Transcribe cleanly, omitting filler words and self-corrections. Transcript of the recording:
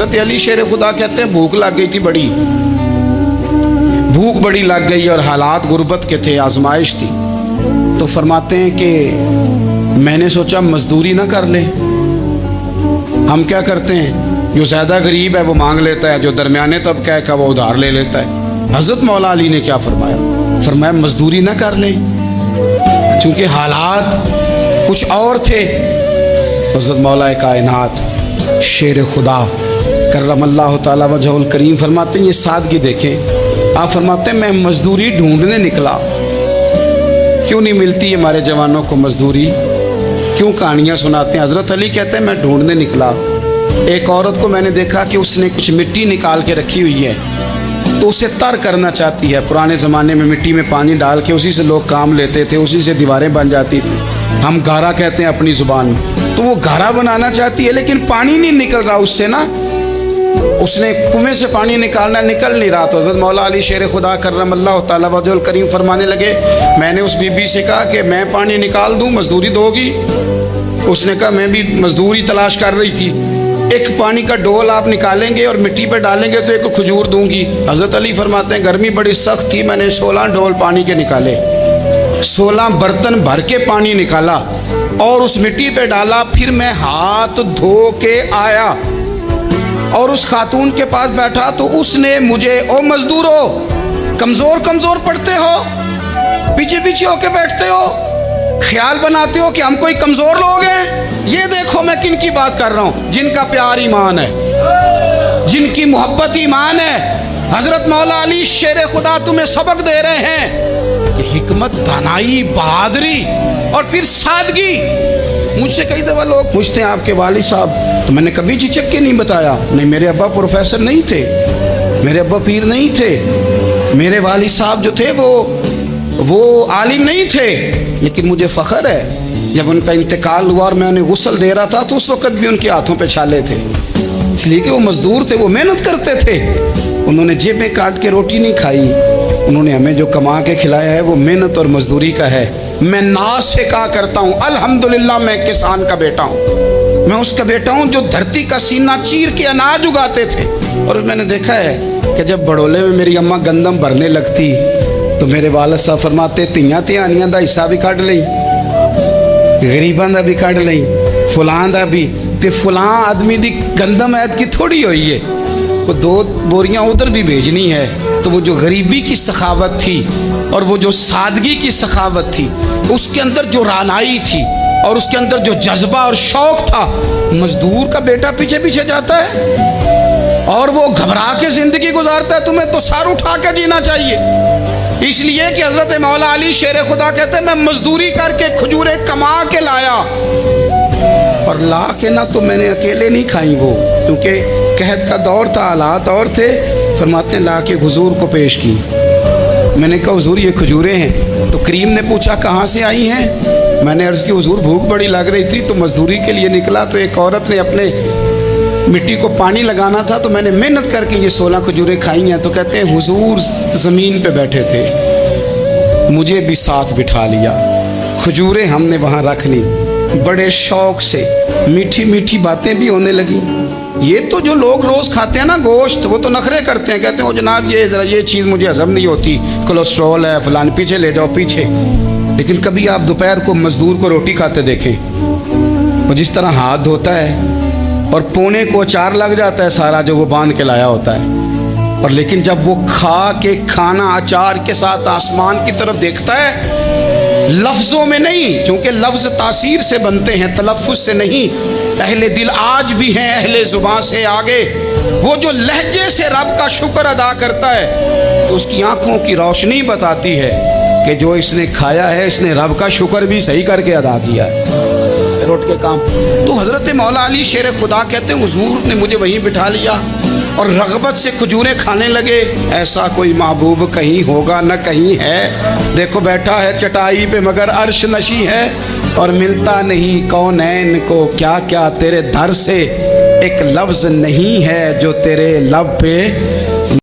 हज़रत अली शेर खुदा कहते हैं भूख लग गई थी बड़ी, भूख बड़ी लग गई और हालात गुर्बत के थे, आजमाइश थी। तो फरमाते हैं कि मैंने सोचा मजदूरी ना कर ले। हम क्या करते हैं, जो ज़्यादा गरीब है वो मांग लेता है, जो दरमियाने तबका है का वो उधार ले लेता है। हज़रत मौला अली ने क्या फरमाया, फरमाया मजदूरी ना कर ले, क्योंकि हालात कुछ और थे। तो हज़रत मौला कायनात शेर खुदा करमल्लाहु ताला वजहुल करीम फरमाते हैं, ये सादगी देखें। आप फरमाते हैं मैं मजदूरी ढूंढने निकला, क्यों नहीं मिलती हमारे जवानों को मजदूरी, क्यों कहानियाँ सुनाते हैं। हज़रत अली कहते हैं मैं ढूंढने निकला, एक औरत को मैंने देखा कि उसने कुछ मिट्टी निकाल के रखी हुई है, तो उसे तर करना चाहती है। पुराने ज़माने में मिट्टी में पानी डाल के उसी से लोग काम लेते थे, उसी से दीवारें बन जाती थी, हम गारा कहते हैं अपनी ज़ुबान में। तो वो गारा बनाना चाहती है, लेकिन पानी नहीं निकल रहा उससे ना, उसने कुएं से पानी निकालना, निकल नहीं रहा। तो हज़रत मौला अली शेर खुदा करमल्लाहु ताला वजहुल करीम फरमाने लगे, मैंने उस बीबी से कहा कि मैं पानी निकाल दूं, मजदूरी दोगी? उसने कहा मैं भी मजदूरी तलाश कर रही थी, एक पानी का डोल आप निकालेंगे और मिट्टी पर डालेंगे तो एक खजूर दूंगी। हज़रत अली फरमाते हैं गर्मी बड़ी सख्त थी, मैंने 16 डोल पानी के निकाले, 16 बर्तन भर के पानी निकाला और उस मिट्टी पे डाला। फिर मैं हाथ धो के आया और उस खातून के पास बैठा, तो उसने मुझे, ओ मजदूरो कमज़ोर कमज़ोर पड़ते हो, पीछे पीछे होके बैठते हो, ख्याल बनाते हो कि हम कोई कमज़ोर लोग हैं। ये देखो मैं किन की बात कर रहा हूँ, जिनका प्यार ईमान है, जिनकी मोहब्बत ईमान है। हज़रत मौला अली शेर खुदा तुम्हें सबक दे रहे हैं कि हिकमत, दानाई, बहादुरी और फिर सादगी। मुझसे कई दफ़ा लोग पूछते हैं आपके वालिद साहब, तो मैंने कभी झिझक के नहीं बताया, नहीं मेरे अब्बा प्रोफेसर नहीं थे, मेरे अब्बा पीर नहीं थे, मेरे वालिद साहब जो थे वो आलिम नहीं थे। लेकिन मुझे फ़ख्र है जब उनका इंतकाल हुआ और मैं उन्हें गुस्ल दे रहा था, तो उस वक़्त भी उनके हाथों पे छाले थे, इसलिए कि वो मज़दूर थे, वो मेहनत करते थे। उन्होंने जेबें काट के रोटी नहीं खाई, उन्होंने हमें जो कमा के खिलाया है वो मेहनत और मजदूरी का है। मैं नाज से कहा करता हूँ अल्हम्दुलिल्लाह मैं किसान का बेटा हूँ, मैं उसका बेटा हूँ जो धरती का सीना चीर के अनाज उगाते थे। और मैंने देखा है कि जब बड़ोले में मेरी अम्मा गंदम भरने लगती तो मेरे वालिद साहब फरमाते तियां तिहानियां दा हिस्सा भी कढ़ लई, गरीबां दा भी कढ़ लई, फलां दा भी, ते फलां आदमी दी गंदम ऐत की थोड़ी हुई है, वो 2 बोरियां उधर भी भेजनी है। तो वो जो गरीबी की सखावत थी और वो जो सादगी की सखावत थी, उसके अंदर जो रानाई थी और उसके अंदर जो जज्बा और शौक था, मजदूर का बेटा पीछे पीछे जाता है और वो घबरा के जिंदगी गुजारता है। तुम्हें तो सर उठा के जीना चाहिए, इसलिए कि हज़रत मौला अली शेर खुदा कहते हैं मैं मजदूरी करके खजूरें कमा के लाया, और ला के ना तो मैंने अकेले नहीं खाई वो, क्योंकि कहत का दौर था, हालात और थे। फरमाते हैं ला के हुजूर को पेश की। मैंने कहा हुजूर ये खजूरें हैं। तो करीम ने पूछा कहाँ से आई हैं? मैंने अर्ज़ की हुजूर भूख बड़ी लग रही थी तो मजदूरी के लिए निकला, तो एक औरत ने अपने मिट्टी को पानी लगाना था, तो मैंने मेहनत करके ये 16 खजूरें खाई हैं। तो कहते हैं हुजूर ज़मीन पे बैठे थे, मुझे भी साथ बिठा लिया, खजूरें हमने वहाँ रख ली, बड़े शौक़ से मीठी मीठी बातें भी होने लगी। ये तो जो लोग रोज़ खाते हैं ना गोश्त, वो तो नखरे करते हैं, कहते हैं ओ जनाब ये ज़रा ये चीज़ मुझे हज़म नहीं होती, कोलेस्ट्रॉल है फलान, पीछे ले जाओ पीछे। लेकिन कभी आप दोपहर को मज़दूर को रोटी खाते देखें, वो जिस तरह हाथ धोता है और पोने को अचार लग जाता है सारा जो वो बांध के लाया होता है, और लेकिन जब वो खा के खाना अचार के साथ आसमान की तरफ देखता है, लफ्ज़ों में नहीं, क्योंकि लफ्ज़ तासीर से बनते हैं, तलफ़्फ़ुज़ से नहीं। अहले दिल आज भी हैं अहले ज़ुबान से आगे। वो जो लहजे से रब का शुक्र अदा करता है तो उसकी आँखों की रोशनी बताती है कि जो इसने खाया है इसने रब का शुक्र भी सही करके अदा किया है, रोट के काम। तो हज़रत मौला अली शेर खुदा कहते हैं हुजूर ने मुझे वहीं बिठा लिया और रग़बत से खजूरें खाने लगे। ऐसा कोई महबूब कहीं होगा न कहीं है, देखो बैठा है चटाई पे मगर अर्श नशी है, और मिलता नहीं कौनैन को क्या क्या तेरे दर से, एक लफ्ज़ नहीं है जो तेरे लब पे